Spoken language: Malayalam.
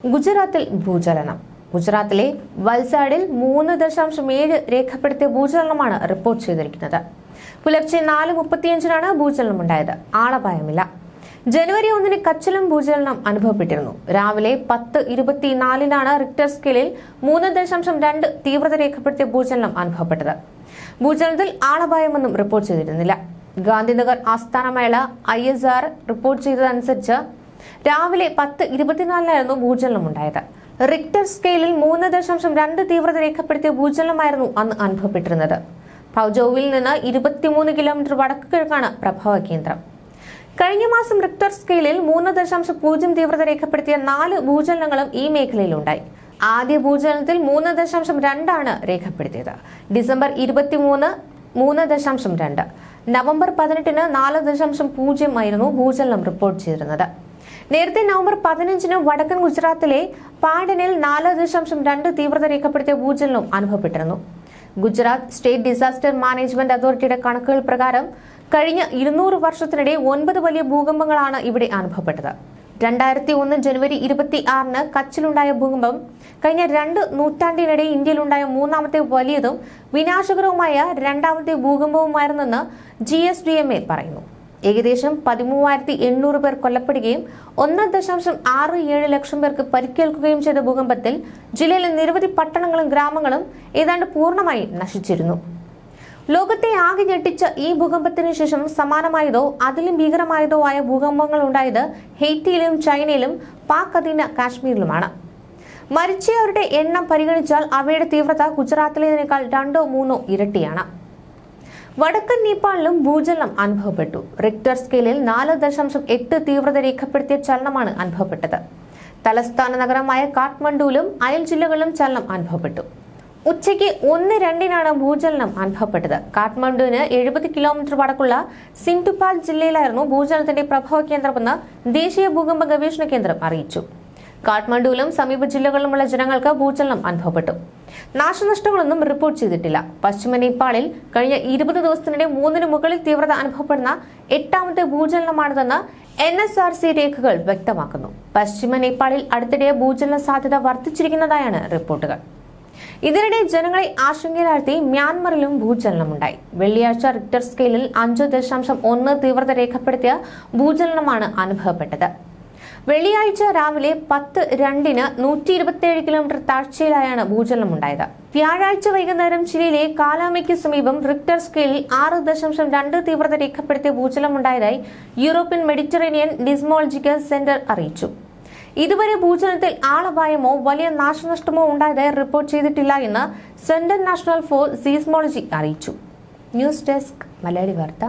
ഗുജറാത്തിൽ ഭൂചലനം. ഗുജറാത്തിലെ വൽസാഡിൽ 3.7 രേഖപ്പെടുത്തിയ ഭൂചലനമാണ് റിപ്പോർട്ട് ചെയ്തിരിക്കുന്നത്. പുലർച്ചെ 4:35 ഭൂചലനമുണ്ടായത്. ആളപായമില്ല. ജനുവരി 1 കച്ചിലും ഭൂചലനം അനുഭവപ്പെട്ടിരുന്നു. രാവിലെ 10:24 റിക്ടർ സ്കെയിലിൽ 3.2 തീവ്രത രേഖപ്പെടുത്തിയ ഭൂചലനം അനുഭവപ്പെട്ടത്. ഭൂചലനത്തിൽ ആളപായമൊന്നും റിപ്പോർട്ട് ചെയ്തിരുന്നില്ല. ഗാന്ധിനഗർ ആസ്ഥാനമായുള്ള ISR റിപ്പോർട്ട് ചെയ്തതനുസരിച്ച് രാവിലെ 10:24 ഭൂചലനമുണ്ടായത്. റിക്ടർ സ്കെയിലിൽ 3.2 തീവ്രത രേഖപ്പെടുത്തിയ ഭൂചലനമായിരുന്നു അന്ന് അനുഭവപ്പെട്ടിരുന്നത്. പൗജോവിൽ നിന്ന് 23 കിലോമീറ്റർ വടക്ക് കിഴക്കാണ് പ്രഭവ കേന്ദ്രം. കഴിഞ്ഞ മാസം റിക്ടർ സ്കെയിലിൽ 3.0 തീവ്രത രേഖപ്പെടുത്തിയ 4 ഭൂചലനങ്ങളും ഈ മേഖലയിലുണ്ടായി. ആദ്യ ഭൂചലനത്തിൽ 3.2 രേഖപ്പെടുത്തിയത്. ഡിസംബർ 23 3.2. നവംബർ 18 4.0 ഭൂചലനം റിപ്പോർട്ട് ചെയ്തിരുന്നത്. നേരത്തെ നവംബർ 15 വടക്കൻ ഗുജറാത്തിലെ പാഡനിൽ 4.2 തീവ്രത രേഖപ്പെടുത്തിയ ഭൂചലനം അനുഭവപ്പെട്ടിരുന്നു. ഗുജറാത്ത് സ്റ്റേറ്റ് ഡിസാസ്റ്റർ മാനേജ്മെന്റ് അതോറിറ്റിയുടെ കണക്കുകൾ പ്രകാരം കഴിഞ്ഞ 200 വർഷത്തിനിടെ 9 വലിയ ഭൂകമ്പങ്ങളാണ് ഇവിടെ അനുഭവപ്പെട്ടത്. 2001 ജനുവരി 26 കച്ചിലുണ്ടായ ഭൂകമ്പം കഴിഞ്ഞ 2 നൂറ്റാണ്ടിനിടെ ഇന്ത്യയിലുണ്ടായ 3ാമത്തെ വലിയതും വിനാശകരവുമായ 2ാമത്തെ ഭൂകമ്പവുമായിരുന്നെന്ന് GSDMA പറയുന്നു. ഏകദേശം 13,800 പേർ കൊല്ലപ്പെടുകയും 1.67 ലക്ഷം പേർക്ക് പരിക്കേൽക്കുകയും ചെയ്ത ഭൂകമ്പത്തിൽ ജില്ലയിലെ നിരവധി പട്ടണങ്ങളും ഗ്രാമങ്ങളും ഏതാണ്ട് പൂർണ്ണമായി നശിച്ചിരുന്നു. ലോകത്തെ ആകെ ഞെട്ടിച്ച ഈ ഭൂകമ്പത്തിന് ശേഷം സമാനമായതോ അതിലും ഭീകരമായതോ ആയ ഭൂകമ്പങ്ങൾ ഉണ്ടായത് ഹെയ്റ്റിയിലും ചൈനയിലും പാക് അധീന കാശ്മീരിലുമാണ്. മരിച്ചവരുടെ എണ്ണം പരിഗണിച്ചാൽ അവയുടെ തീവ്രത ഗുജറാത്തിലേതിനേക്കാൾ 2-3 ഇരട്ടിയാണ്. വടക്കൻ നേപ്പാളിലും ഭൂചലനം അനുഭവപ്പെട്ടു. റിക്ടർ സ്കെയിലിൽ 4.8 തീവ്രത രേഖപ്പെടുത്തിയ ചലനമാണ് അനുഭവപ്പെട്ടത്. തലസ്ഥാന നഗരമായ കാഠ്മണ്ഡുവിലും അയൽ ജില്ലകളിലും ചലനം അനുഭവപ്പെട്ടു. ഉച്ചയ്ക്ക് 1:02 ഭൂചലനം അനുഭവപ്പെട്ടത്. കാഠ്മണ്ഡുവിന് 70 കിലോമീറ്റർ വടക്കുള്ള സിംഗ്തുപാൽ ജില്ലയിലായിരുന്നു ഭൂചലനത്തിന്റെ പ്രഭവ കേന്ദ്രമെന്ന് ദേശീയ ഭൂകമ്പ ഗവേഷണ കേന്ദ്രം അറിയിച്ചു. കാഠ്മണ്ഡുവിലും സമീപ ജില്ലകളിലുമുള്ള ജനങ്ങൾക്ക് ഭൂചലനം അനുഭവപ്പെട്ടു. നാശനഷ്ടങ്ങളൊന്നും റിപ്പോർട്ട് ചെയ്തിട്ടില്ല. പശ്ചിമ നേപ്പാളിൽ കഴിഞ്ഞ 20 ദിവസത്തിനിടെ 3ന് മുകളിൽ തീവ്രത അനുഭവപ്പെടുന്ന 8ാമത്തെ ഭൂചലനമാണിതെന്ന് NSRC രേഖകൾ വ്യക്തമാക്കുന്നു. പശ്ചിമ നേപ്പാളിൽ അടുത്തിടെ ഭൂചലന സാധ്യത വർദ്ധിച്ചിരിക്കുന്നതായാണ് റിപ്പോർട്ടുകൾ. ഇതിനിടെ ജനങ്ങളെ ആശങ്കയിലാഴ്ത്തി മ്യാൻമറിലും ഭൂചലനമുണ്ടായി. വെള്ളിയാഴ്ച റിക്ടർ സ്കെയിലിൽ 5.1 തീവ്രത രേഖപ്പെടുത്തിയ ഭൂചലനമാണ് അനുഭവപ്പെട്ടത്. വെള്ളിയാഴ്ച രാവിലെ 10:02 127 കിലോമീറ്റർ താഴ്ചയിലായാണ് ഭൂചലനമുണ്ടായത്. വ്യാഴാഴ്ച വൈകുന്നേരം ചിലിയിലെ കാലാമയ്ക്ക് സമീപം റിക്ടർ സ്കെയിലിൽ 6.2 തീവ്രത രേഖപ്പെടുത്തിയ ഭൂചലനമുണ്ടായതായി യൂറോപ്യൻ മെഡിറ്ററേനിയൻ സിസ്മോളജിക്കൽ സെന്റർ അറിയിച്ചു. ഇതുവരെ ഭൂചലനത്തിൽ ആളപായമോ വലിയ നാശനഷ്ടമോ ഉണ്ടായതായി റിപ്പോർട്ട് ചെയ്തിട്ടില്ല എന്ന് സെന്റർ നാഷണൽ ഫോർ സീസ്മോളജി അറിയിച്ചു. ന്യൂസ് ഡെസ്ക് മലയാളി വാർത്ത.